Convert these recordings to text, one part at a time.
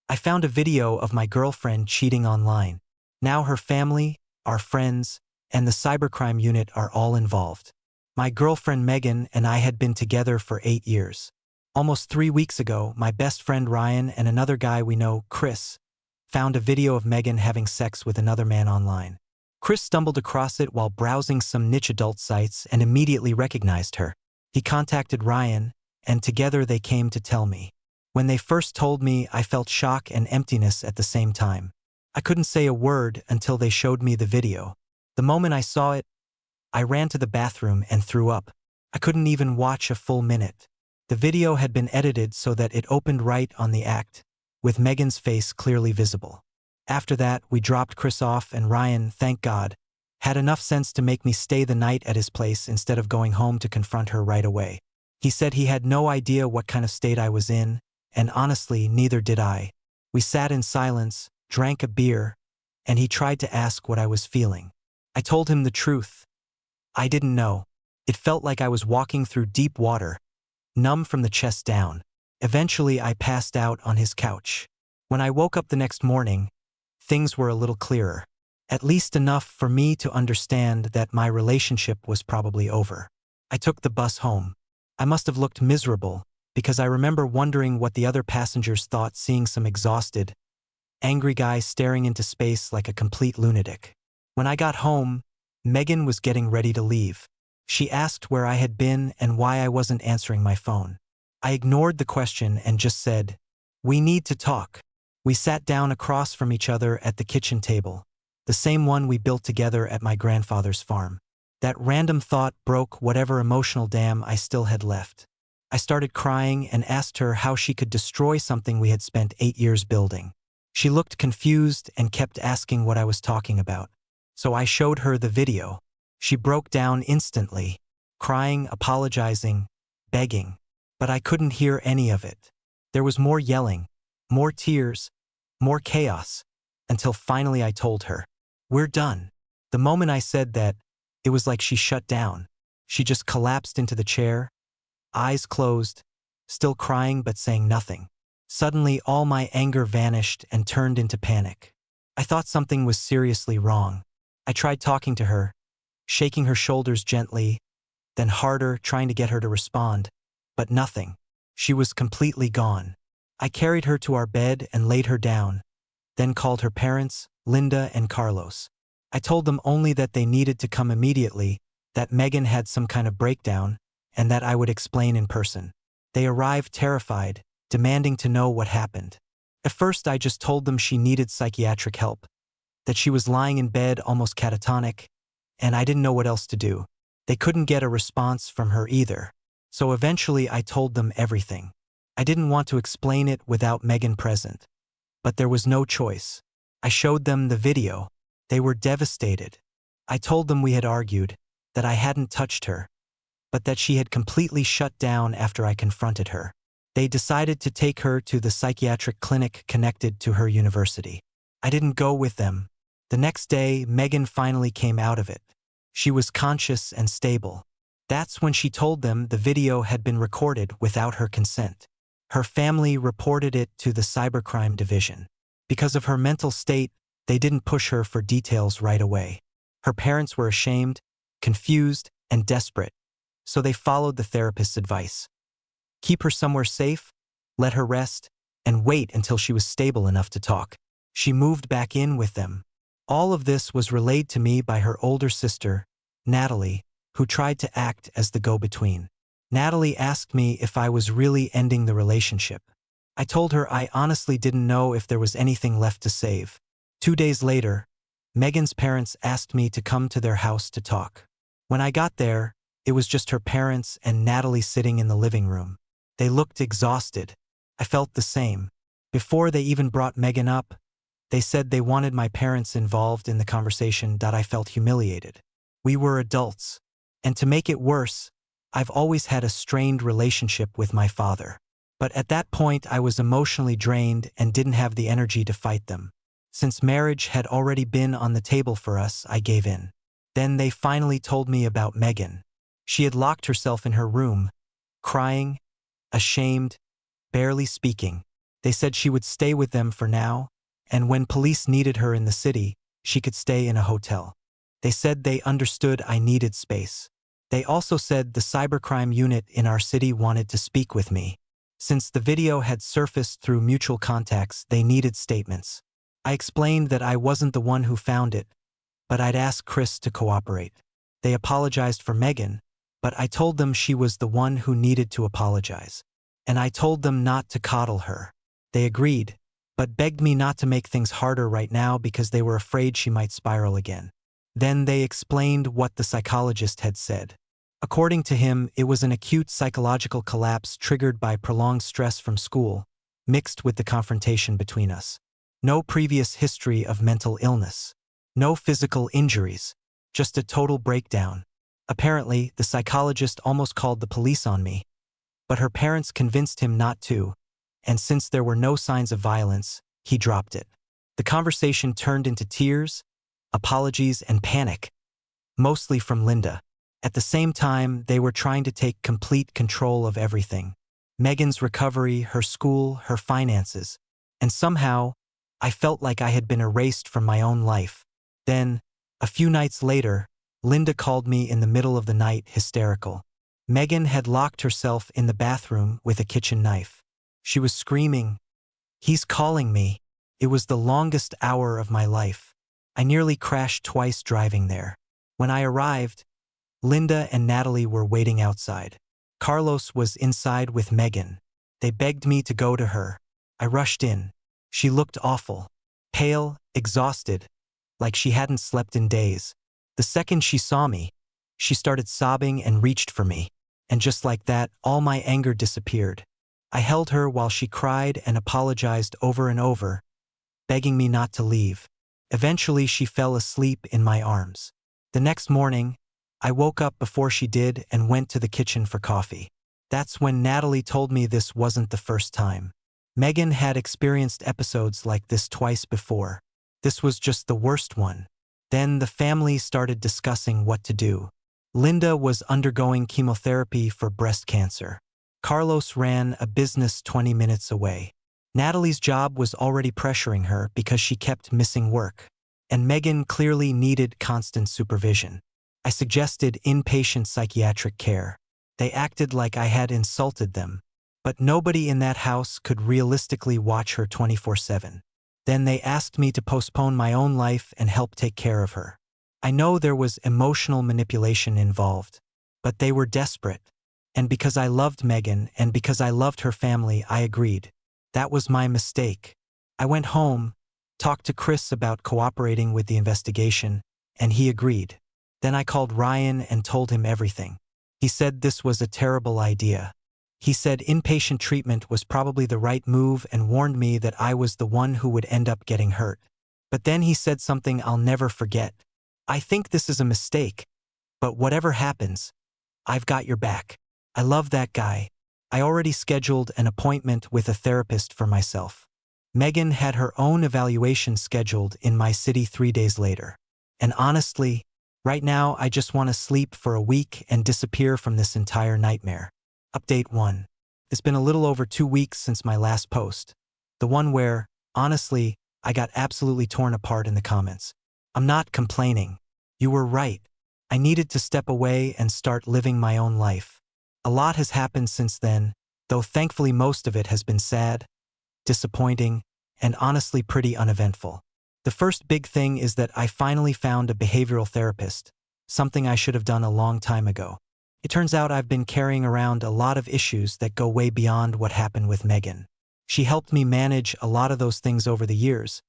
I found a video of my girlfriend cheating online. Now her family, our friends, and the cybercrime unit are all involved. My girlfriend Megan and I had been together for 8 years. Almost 3 weeks ago, my best friend Ryan and another guy we know, Chris, found a video of Megan having sex with another man online. Chris stumbled across it while browsing some niche adult sites and immediately recognized her. He contacted Ryan, and together they came to tell me. When they first told me, I felt shock and emptiness at the same time. I couldn't say a word until they showed me the video. The moment I saw it, I ran to the bathroom and threw up. I couldn't even watch a full minute. The video had been edited so that it opened right on the act, with Megan's face clearly visible. After that, we dropped Chris off, and Ryan, thank God, had enough sense to make me stay the night at his place instead of going home to confront her right away. He said he had no idea what kind of state I was in, and honestly, neither did I. We sat in silence, drank a beer, and he tried to ask what I was feeling. I told him the truth. I didn't know. It felt like I was walking through deep water, numb from the chest down. Eventually, I passed out on his couch. When I woke up the next morning, things were a little clearer. At least enough for me to understand that my relationship was probably over. I took the bus home. I must have looked miserable, because I remember wondering what the other passengers thought, seeing some exhausted, angry guy staring into space like a complete lunatic. When I got home, Megan was getting ready to leave. She asked where I had been and why I wasn't answering my phone. I ignored the question and just said, "We need to talk." We sat down across from each other at the kitchen table, the same one we built together at my grandfather's farm. That random thought broke whatever emotional dam I still had left. I started crying and asked her how she could destroy something we had spent 8 years building. She looked confused and kept asking what I was talking about. So I showed her the video. She broke down instantly, crying, apologizing, begging. But I couldn't hear any of it. There was more yelling, more tears, more chaos, until finally I told her, "We're done." The moment I said that, it was like she shut down. She just collapsed into the chair, eyes closed, still crying but saying nothing. Suddenly, all my anger vanished and turned into panic. I thought something was seriously wrong. I tried talking to her, shaking her shoulders gently, then harder, trying to get her to respond, but nothing. She was completely gone. I carried her to our bed and laid her down, then called her parents, Linda and Carlos. I told them only that they needed to come immediately, that Megan had some kind of breakdown, and that I would explain in person. They arrived terrified, demanding to know what happened. At first, I just told them she needed psychiatric help, that she was lying in bed almost catatonic, and I didn't know what else to do. They couldn't get a response from her either. So eventually I told them everything. I didn't want to explain it without Megan present, but there was no choice. I showed them the video. They were devastated. I told them we had argued, that I hadn't touched her, but that she had completely shut down after I confronted her. They decided to take her to the psychiatric clinic connected to her university. I didn't go with them. The next day, Megan finally came out of it. She was conscious and stable. That's when she told them the video had been recorded without her consent. Her family reported it to the cybercrime division. Because of her mental state, they didn't push her for details right away. Her parents were ashamed, confused, and desperate, so they followed the therapist's advice. Keep her somewhere safe, let her rest, and wait until she was stable enough to talk. She moved back in with them. All of this was relayed to me by her older sister, Natalie, who tried to act as the go-between. Natalie asked me if I was really ending the relationship. I told her I honestly didn't know if there was anything left to save. 2 days later, Megan's parents asked me to come to their house to talk. When I got there, it was just her parents and Natalie sitting in the living room. They looked exhausted. I felt the same. Before they even brought Megan up, they said they wanted my parents involved in the conversation. I felt humiliated. We were adults. And to make it worse, I've always had a strained relationship with my father. But at that point, I was emotionally drained and didn't have the energy to fight them. Since marriage had already been on the table for us, I gave in. Then they finally told me about Megan. She had locked herself in her room, crying, ashamed, barely speaking. They said she would stay with them for now, and when police needed her in the city, she could stay in a hotel. They said they understood I needed space. They also said the cybercrime unit in our city wanted to speak with me. Since the video had surfaced through mutual contacts, they needed statements. I explained that I wasn't the one who found it, but I'd asked Chris to cooperate. They apologized for Megan, but I told them she was the one who needed to apologize. And I told them not to coddle her. They agreed, but begged me not to make things harder right now because they were afraid she might spiral again. Then they explained what the psychologist had said. According to him, it was an acute psychological collapse triggered by prolonged stress from school, mixed with the confrontation between us. No previous history of mental illness. No physical injuries. Just a total breakdown. Apparently, the psychologist almost called the police on me, but her parents convinced him not to, and since there were no signs of violence, he dropped it. The conversation turned into tears, apologies, and panic, mostly from Linda. At the same time, they were trying to take complete control of everything. Megan's recovery, her school, her finances. And somehow, I felt like I had been erased from my own life. Then, a few nights later, Linda called me in the middle of the night, hysterical. Megan had locked herself in the bathroom with a kitchen knife. She was screaming, "He's calling me." It was the longest hour of my life. I nearly crashed twice driving there. When I arrived, Linda and Natalie were waiting outside. Carlos was inside with Megan. They begged me to go to her. I rushed in. She looked awful. Pale, exhausted, like she hadn't slept in days. The second she saw me, she started sobbing and reached for me. And just like that, all my anger disappeared. I held her while she cried and apologized over and over, begging me not to leave. Eventually, she fell asleep in my arms. The next morning, I woke up before she did and went to the kitchen for coffee. That's when Natalie told me this wasn't the first time. Megan had experienced episodes like this twice before. This was just the worst one. Then the family started discussing what to do. Linda was undergoing chemotherapy for breast cancer. Carlos ran a business 20 minutes away. Natalie's job was already pressuring her because she kept missing work. And Megan clearly needed constant supervision. I suggested inpatient psychiatric care. They acted like I had insulted them. But nobody in that house could realistically watch her 24/7. Then they asked me to postpone my own life and help take care of her. I know there was emotional manipulation involved, but they were desperate. And because I loved Megan and because I loved her family, I agreed. That was my mistake. I went home, talked to Chris about cooperating with the investigation, and he agreed. Then I called Ryan and told him everything. He said this was a terrible idea. He said inpatient treatment was probably the right move and warned me that I was the one who would end up getting hurt. But then he said something I'll never forget. "I think this is a mistake, but whatever happens, I've got your back." I love that guy. I already scheduled an appointment with a therapist for myself. Megan had her own evaluation scheduled in my city 3 days later. And honestly, right now I just want to sleep for a week and disappear from this entire nightmare. Update 1. It's been a little over 2 weeks since my last post. The one where, honestly, I got absolutely torn apart in the comments. I'm not complaining. You were right. I needed to step away and start living my own life. A lot has happened since then, though thankfully most of it has been sad, disappointing, and honestly pretty uneventful. The first big thing is that I finally found a behavioral therapist, something I should have done a long time ago. It turns out I've been carrying around a lot of issues that go way beyond what happened with Megan. She helped me manage a lot of those things over the years,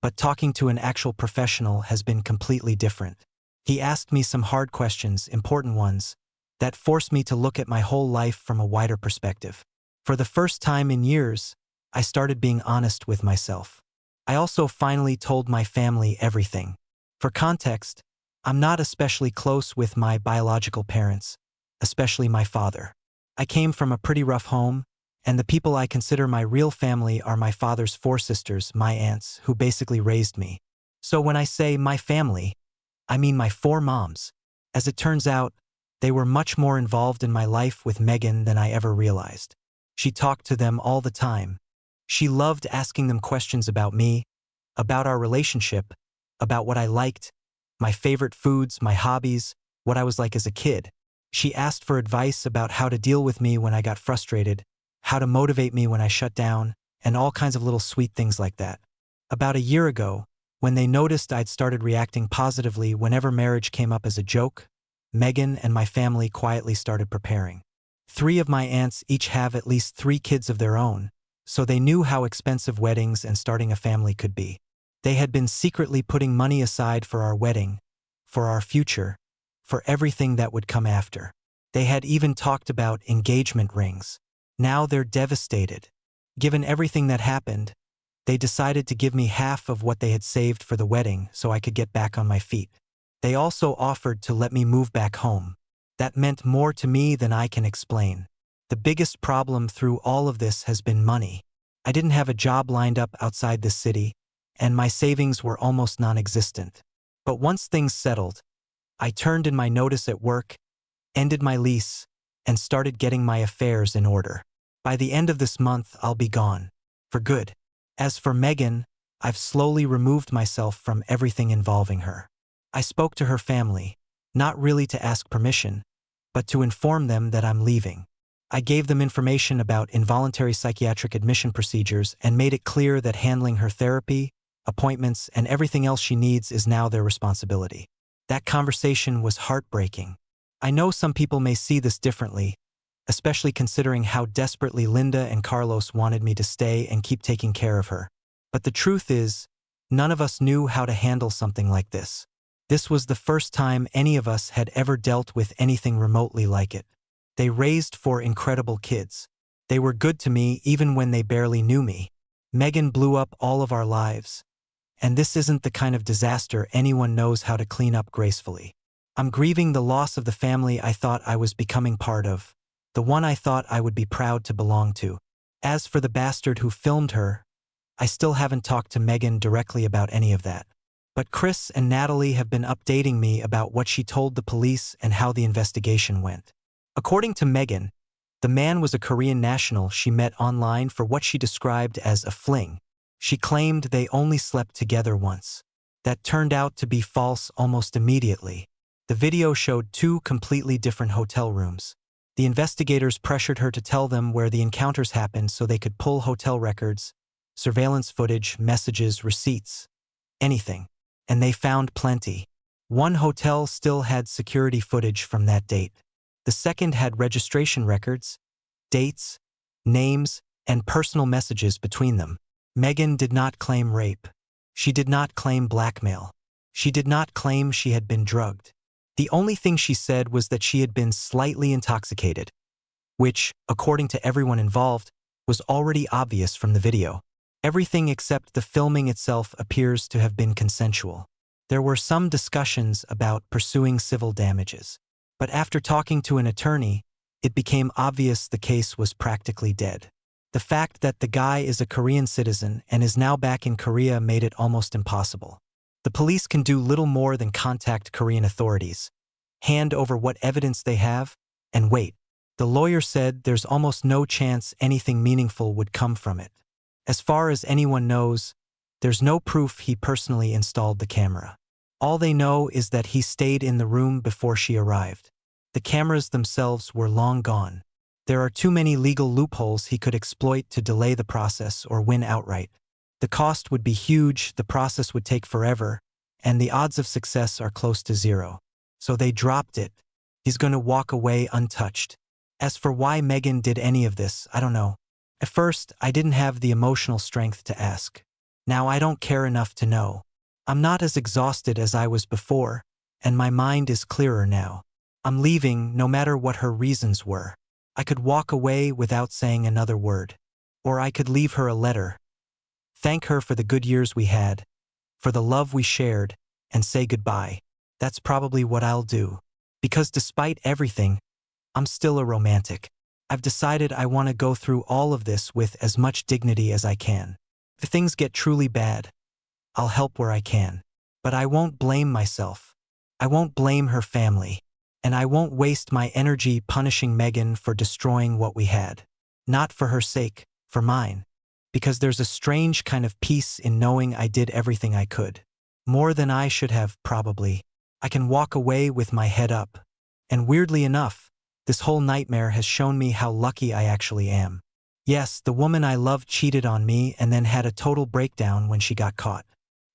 but talking to an actual professional has been completely different. He asked me some hard questions, important ones, that forced me to look at my whole life from a wider perspective. For the first time in years, I started being honest with myself. I also finally told my family everything. For context, I'm not especially close with my biological parents, especially my father. I came from a pretty rough home, and the people I consider my real family are my father's 4 sisters, my aunts, who basically raised me. So when I say my family, I mean my 4 moms. As it turns out, they were much more involved in my life with Megan than I ever realized. She talked to them all the time. She loved asking them questions about me, about our relationship, about what I liked, my favorite foods, my hobbies, what I was like as a kid. She asked for advice about how to deal with me when I got frustrated, how to motivate me when I shut down, and all kinds of little sweet things like that. About a year ago, when they noticed I'd started reacting positively whenever marriage came up as a joke, Megan and my family quietly started preparing. 3 of my aunts each have at least 3 kids of their own, so they knew how expensive weddings and starting a family could be. They had been secretly putting money aside for our wedding, for our future, for everything that would come after. They had even talked about engagement rings. Now they're devastated. Given everything that happened, they decided to give me half of what they had saved for the wedding so I could get back on my feet. They also offered to let me move back home. That meant more to me than I can explain. The biggest problem through all of this has been money. I didn't have a job lined up outside this city, and my savings were almost non-existent. But once things settled, I turned in my notice at work, ended my lease, and started getting my affairs in order. By the end of this month, I'll be gone. For good. As for Megan, I've slowly removed myself from everything involving her. I spoke to her family, not really to ask permission, but to inform them that I'm leaving. I gave them information about involuntary psychiatric admission procedures and made it clear that handling her therapy, appointments, and everything else she needs is now their responsibility. That conversation was heartbreaking. I know some people may see this differently, especially considering how desperately Linda and Carlos wanted me to stay and keep taking care of her. But the truth is, none of us knew how to handle something like this. This was the first time any of us had ever dealt with anything remotely like it. They raised 4 incredible kids. They were good to me even when they barely knew me. Megan blew up all of our lives. And this isn't the kind of disaster anyone knows how to clean up gracefully. I'm grieving the loss of the family I thought I was becoming part of, the one I thought I would be proud to belong to. As for the bastard who filmed her, I still haven't talked to Megan directly about any of that. But Chris and Natalie have been updating me about what she told the police and how the investigation went. According to Megan, the man was a Korean national she met online for what she described as a fling. She claimed they only slept together once. That turned out to be false almost immediately. The video showed 2 completely different hotel rooms. The investigators pressured her to tell them where the encounters happened so they could pull hotel records, surveillance footage, messages, receipts, anything. And they found plenty. One hotel still had security footage from that date. The second had registration records, dates, names, and personal messages between them. Megan did not claim rape. She did not claim blackmail. She did not claim she had been drugged. The only thing she said was that she had been slightly intoxicated, which, according to everyone involved, was already obvious from the video. Everything except the filming itself appears to have been consensual. There were some discussions about pursuing civil damages. But after talking to an attorney, it became obvious the case was practically dead. The fact that the guy is a Korean citizen and is now back in Korea made it almost impossible. The police can do little more than contact Korean authorities, hand over what evidence they have, and wait. The lawyer said there's almost no chance anything meaningful would come from it. As far as anyone knows, there's no proof he personally installed the camera. All they know is that he stayed in the room before she arrived. The cameras themselves were long gone. There are too many legal loopholes he could exploit to delay the process or win outright. The cost would be huge, the process would take forever, and the odds of success are close to 0. So they dropped it. He's going to walk away untouched. As for why Megan did any of this, I don't know. At first, I didn't have the emotional strength to ask. Now I don't care enough to know. I'm not as exhausted as I was before, and my mind is clearer now. I'm leaving no matter what her reasons were. I could walk away without saying another word. Or I could leave her a letter. Thank her for the good years we had, for the love we shared, and say goodbye. That's probably what I'll do. Because despite everything, I'm still a romantic. I've decided I want to go through all of this with as much dignity as I can. If things get truly bad, I'll help where I can. But I won't blame myself. I won't blame her family. And I won't waste my energy punishing Megan for destroying what we had. Not for her sake, for mine. because there's a strange kind of peace in knowing I did everything I could. More than I should have, probably. I can walk away with my head up. And weirdly enough, this whole nightmare has shown me how lucky I actually am. Yes, the woman I loved cheated on me and then had a total breakdown when she got caught.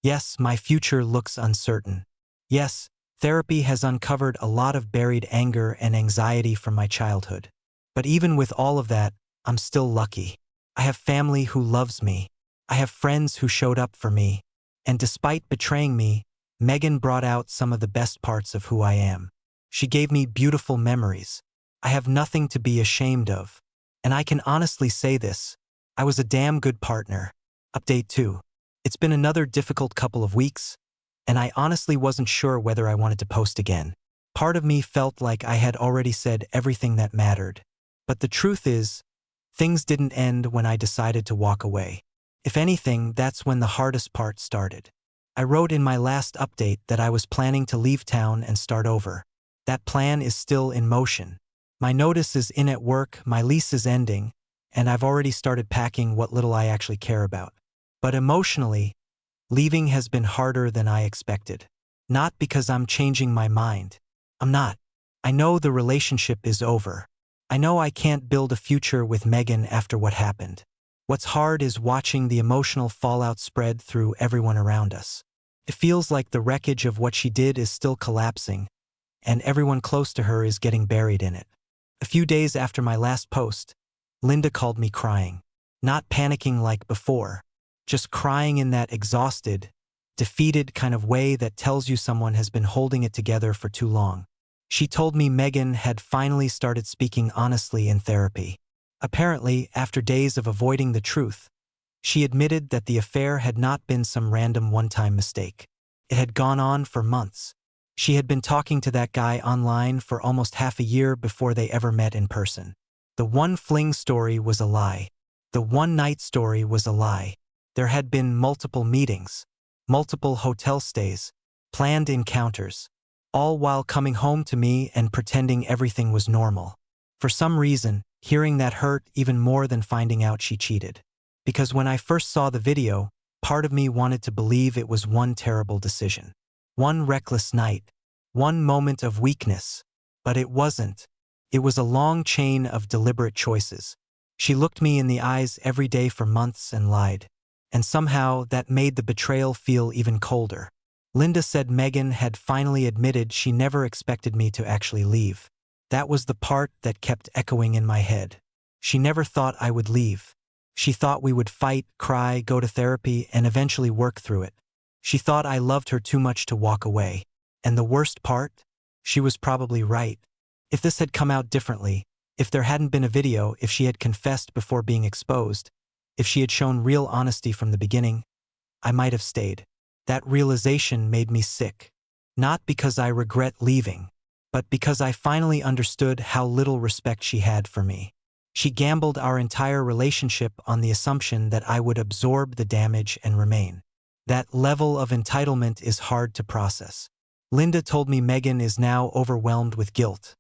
Yes, my future looks uncertain. Yes, therapy has uncovered a lot of buried anger and anxiety from my childhood. But even with all of that, I'm still lucky. I have family who loves me. I have friends who showed up for me. And despite betraying me, Megan brought out some of the best parts of who I am. She gave me beautiful memories. I have nothing to be ashamed of. And I can honestly say this, I was a damn good partner. Update 2. It's been another difficult couple of weeks, and I honestly wasn't sure whether I wanted to post again. Part of me felt like I had already said everything that mattered. But the truth is, things didn't end when I decided to walk away. If anything, that's when the hardest part started. I wrote in my last update that I was planning to leave town and start over. That plan is still in motion. My notice is in at work, my lease is ending, and I've already started packing what little I actually care about. But emotionally, leaving has been harder than I expected. Not because I'm changing my mind. I'm not. I know the relationship is over. I know I can't build a future with Megan after what happened. What's hard is watching the emotional fallout spread through everyone around us. It feels like the wreckage of what she did is still collapsing, and everyone close to her is getting buried in it. A few days after my last post, Linda called me crying. Not panicking like before, just crying in that exhausted, defeated kind of way that tells you someone has been holding it together for too long. She told me Megan had finally started speaking honestly in therapy. Apparently, after days of avoiding the truth, she admitted that the affair had not been some random one-time mistake. It had gone on for months. She had been talking to that guy online for almost half a year before they ever met in person. The one fling story was a lie. The one night story was a lie. There had been multiple meetings, multiple hotel stays, planned encounters, all while coming home to me and pretending everything was normal. For some reason, hearing that hurt even more than finding out she cheated. Because when I first saw the video, part of me wanted to believe it was one terrible decision. One reckless night. One moment of weakness. But it wasn't. It was a long chain of deliberate choices. She looked me in the eyes every day for months and lied. And somehow that made the betrayal feel even colder. Linda said Megan had finally admitted she never expected me to actually leave. That was the part that kept echoing in my head. She never thought I would leave. She thought we would fight, cry, go to therapy, and eventually work through it. She thought I loved her too much to walk away. And the worst part? She was probably right. If this had come out differently, if there hadn't been a video, if she had confessed before being exposed, if she had shown real honesty from the beginning, I might have stayed. That realization made me sick. Not because I regret leaving, but because I finally understood how little respect she had for me. She gambled our entire relationship on the assumption that I would absorb the damage and remain. That level of entitlement is hard to process. Linda told me Megan is now overwhelmed with guilt.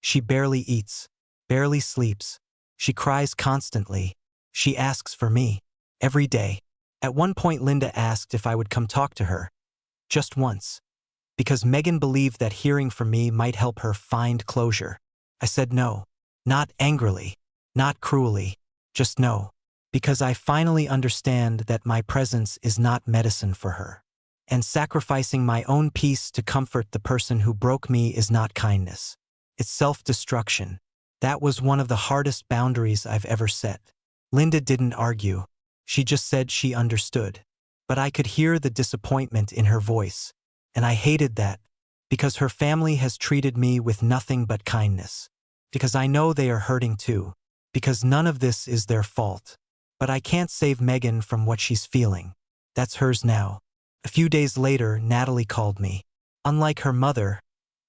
She barely eats, barely sleeps. She cries constantly. She asks for me, every day. At one point Linda asked if I would come talk to her. Just once. Because Megan believed that hearing from me might help her find closure. I said no. Not angrily. Not cruelly. Just no. Because I finally understand that my presence is not medicine for her. And sacrificing my own peace to comfort the person who broke me is not kindness. It's self-destruction. That was one of the hardest boundaries I've ever set. Linda didn't argue. She just said she understood. But I could hear the disappointment in her voice. And I hated that, because her family has treated me with nothing but kindness. Because I know they are hurting too. Because none of this is their fault. But I can't save Megan from what she's feeling. That's hers now. A few days later, Natalie called me. Unlike her mother,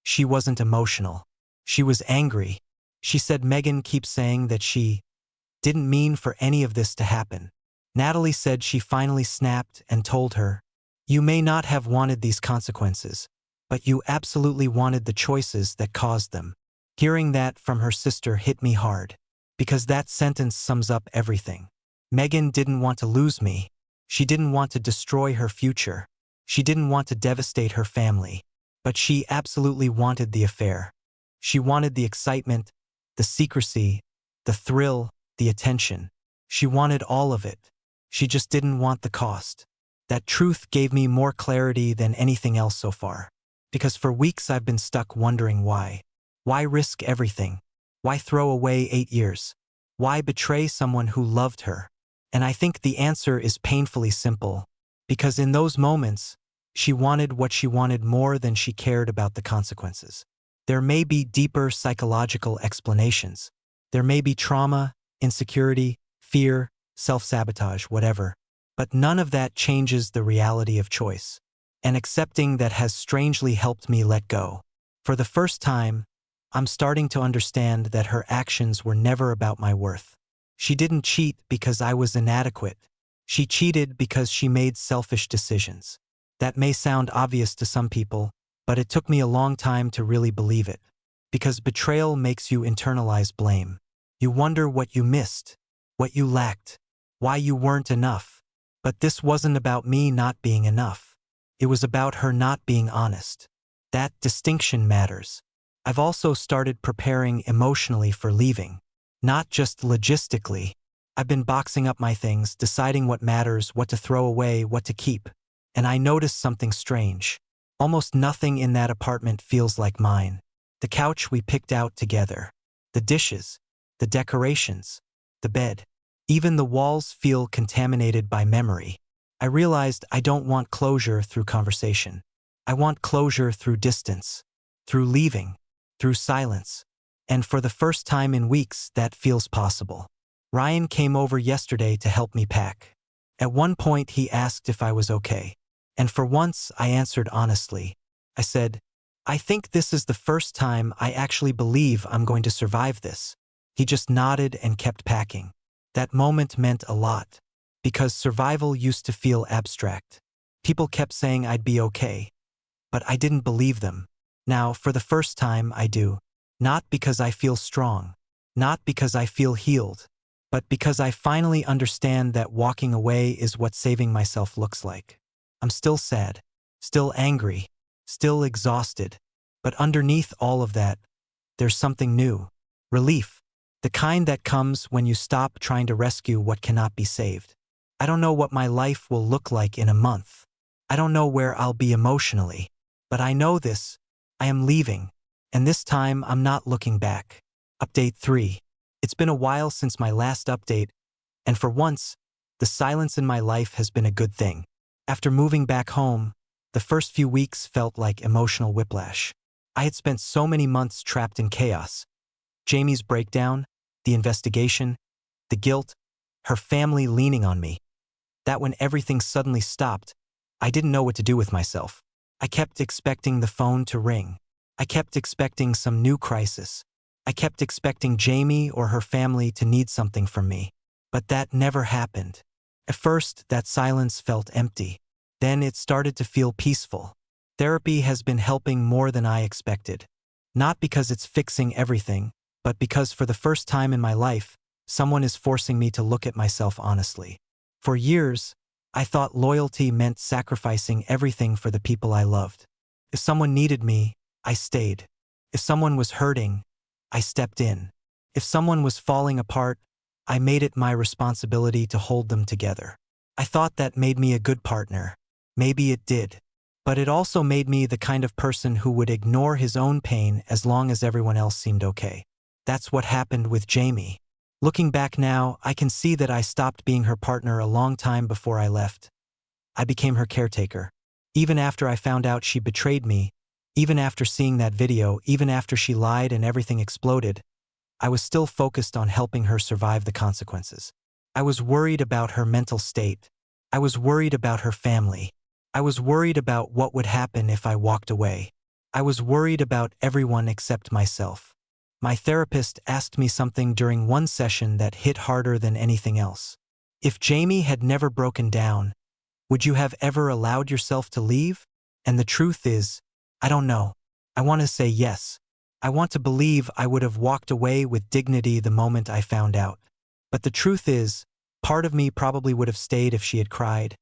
she wasn't emotional. She was angry. She said Megan keeps saying that she didn't mean for any of this to happen. Natalie said she finally snapped and told her, "You may not have wanted these consequences, but you absolutely wanted the choices that caused them." Hearing that from her sister hit me hard. Because that sentence sums up everything. Megan didn't want to lose me. She didn't want to destroy her future. She didn't want to devastate her family. But she absolutely wanted the affair. She wanted the excitement, the secrecy, the thrill, the attention. She wanted all of it. She just didn't want the cost. That truth gave me more clarity than anything else so far. Because for weeks I've been stuck wondering why. Why risk everything? Why throw away 8 years? Why betray someone who loved her? And I think the answer is painfully simple. Because in those moments, she wanted what she wanted more than she cared about the consequences. There may be deeper psychological explanations. There may be trauma, insecurity, fear, self-sabotage, whatever. But none of that changes the reality of choice. And accepting that has strangely helped me let go. For the first time, I'm starting to understand that her actions were never about my worth. She didn't cheat because I was inadequate. She cheated because she made selfish decisions. That may sound obvious to some people, but it took me a long time to really believe it. Because betrayal makes you internalize blame. You wonder what you missed, what you lacked, why you weren't enough. But this wasn't about me not being enough. It was about her not being honest. That distinction matters. I've also started preparing emotionally for leaving. Not just logistically. I've been boxing up my things, deciding what matters, what to throw away, what to keep. And I noticed something strange. Almost nothing in that apartment feels like mine. The couch we picked out together. The dishes. The decorations. The bed. Even the walls feel contaminated by memory. I realized I don't want closure through conversation. I want closure through distance. Through leaving. Through silence. And for the first time in weeks, that feels possible. Ryan came over yesterday to help me pack. At one point, he asked if I was okay. And for once, I answered honestly. I said, I think this is the first time I actually believe I'm going to survive this. He just nodded and kept packing. That moment meant a lot. Because survival used to feel abstract. People kept saying I'd be okay. But I didn't believe them. Now, for the first time, I do. Not because I feel strong. Not because I feel healed. But because I finally understand that walking away is what saving myself looks like. I'm still sad. Still angry. Still exhausted. But underneath all of that, there's something new. Relief. The kind that comes when you stop trying to rescue what cannot be saved. I don't know what my life will look like in a month. I don't know where I'll be emotionally. But I know this. I am leaving. And this time, I'm not looking back. Update 3. It's been a while since my last update, and for once, the silence in my life has been a good thing. After moving back home, the first few weeks felt like emotional whiplash. I had spent so many months trapped in chaos. Jamie's breakdown, the investigation, the guilt, her family leaning on me. That when everything suddenly stopped, I didn't know what to do with myself. I kept expecting the phone to ring. I kept expecting some new crisis. I kept expecting Jamie or her family to need something from me. But that never happened. At first, that silence felt empty. Then it started to feel peaceful. Therapy has been helping more than I expected. Not because it's fixing everything, but because for the first time in my life, someone is forcing me to look at myself honestly. For years, I thought loyalty meant sacrificing everything for the people I loved. If someone needed me, I stayed. If someone was hurting, I stepped in. If someone was falling apart, I made it my responsibility to hold them together. I thought that made me a good partner. Maybe it did. But it also made me the kind of person who would ignore his own pain as long as everyone else seemed okay. That's what happened with Jamie. Looking back now, I can see that I stopped being her partner a long time before I left. I became her caretaker. Even after I found out she betrayed me, even after seeing that video, even after she lied and everything exploded, I was still focused on helping her survive the consequences. I was worried about her mental state. I was worried about her family. I was worried about what would happen if I walked away. I was worried about everyone except myself. My therapist asked me something during one session that hit harder than anything else. If Jamie had never broken down, would you have ever allowed yourself to leave? And the truth is, I don't know. I want to say yes. I want to believe I would have walked away with dignity the moment I found out. But the truth is, Part of me probably would have stayed if she had cried,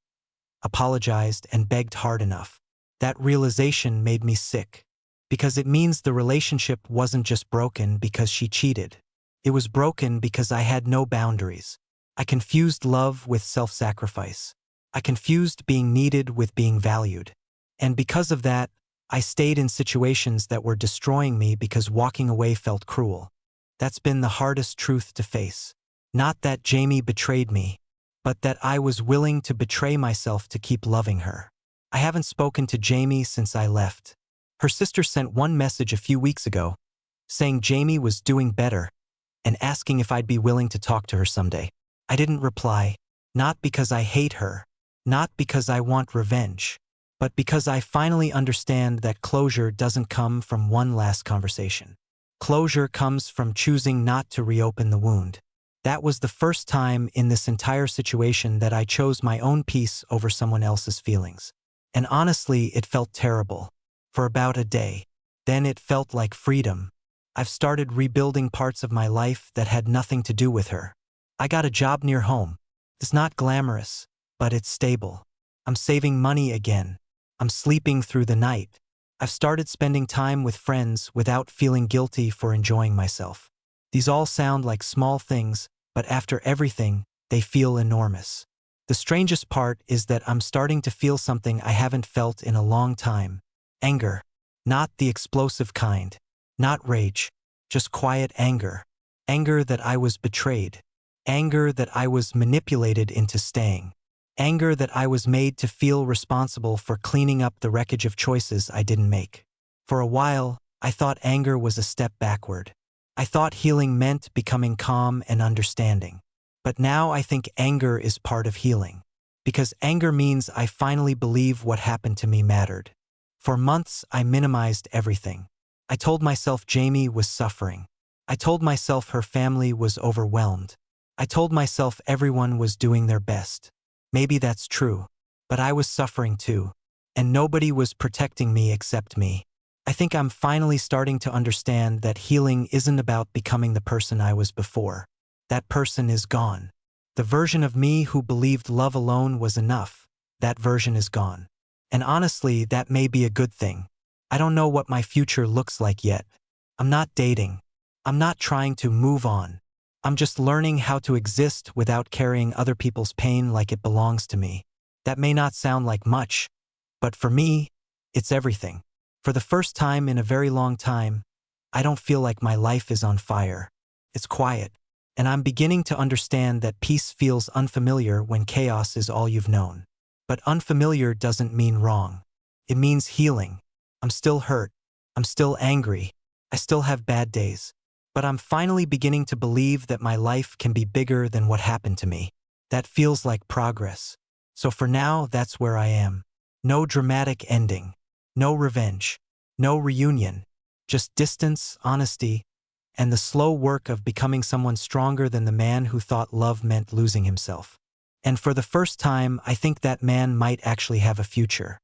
apologized, and begged hard enough. That realization made me sick, because it means the relationship wasn't just broken because she cheated. It was broken because I had no boundaries. I confused love with self-sacrifice. I confused being needed with being valued. And because of that, I stayed in situations that were destroying me because walking away felt cruel. That's been the hardest truth to face. Not that Jamie betrayed me, but that I was willing to betray myself to keep loving her. I haven't spoken to Jamie since I left. Her sister sent one message a few weeks ago, saying Jamie was doing better and asking if I'd be willing to talk to her someday. I didn't reply, not because I hate her, not because I want revenge, but because I finally understand that closure doesn't come from one last conversation. Closure comes from choosing not to reopen the wound. That was the first time in this entire situation that I chose my own peace over someone else's feelings. And honestly, it felt terrible. For about a day. Then it felt like freedom. I've started rebuilding parts of my life that had nothing to do with her. I got a job near home. It's not glamorous, but it's stable. I'm saving money again. I'm sleeping through the night. I've started spending time with friends without feeling guilty for enjoying myself. These all sound like small things, but after everything, they feel enormous. The strangest part is that I'm starting to feel something I haven't felt in a long time. Anger. Not the explosive kind. Not rage. Just quiet anger. Anger that I was betrayed. Anger that I was manipulated into staying. Anger that I was made to feel responsible for cleaning up the wreckage of choices I didn't make. For a while, I thought anger was a step backward. I thought healing meant becoming calm and understanding. But now I think anger is part of healing. Because anger means I finally believe what happened to me mattered. For months, I minimized everything. I told myself Jamie was suffering. I told myself her family was overwhelmed. I told myself everyone was doing their best. Maybe that's true, but I was suffering too. And nobody was protecting me except me. I think I'm finally starting to understand that healing isn't about becoming the person I was before. That person is gone. The version of me who believed love alone was enough, that version is gone. And honestly, that may be a good thing. I don't know what my future looks like yet. I'm not dating. I'm not trying to move on. I'm just learning how to exist without carrying other people's pain like it belongs to me. That may not sound like much, but for me, it's everything. For the first time in a very long time, I don't feel like my life is on fire. It's quiet, and I'm beginning to understand that peace feels unfamiliar when chaos is all you've known. But unfamiliar doesn't mean wrong. It means healing. I'm still hurt. I'm still angry. I still have bad days. But I'm finally beginning to believe that my life can be bigger than what happened to me. That feels like progress. So for now, that's where I am. No dramatic ending. No revenge. No reunion. Just distance, honesty, and the slow work of becoming someone stronger than the man who thought love meant losing himself. And for the first time, I think that man might actually have a future.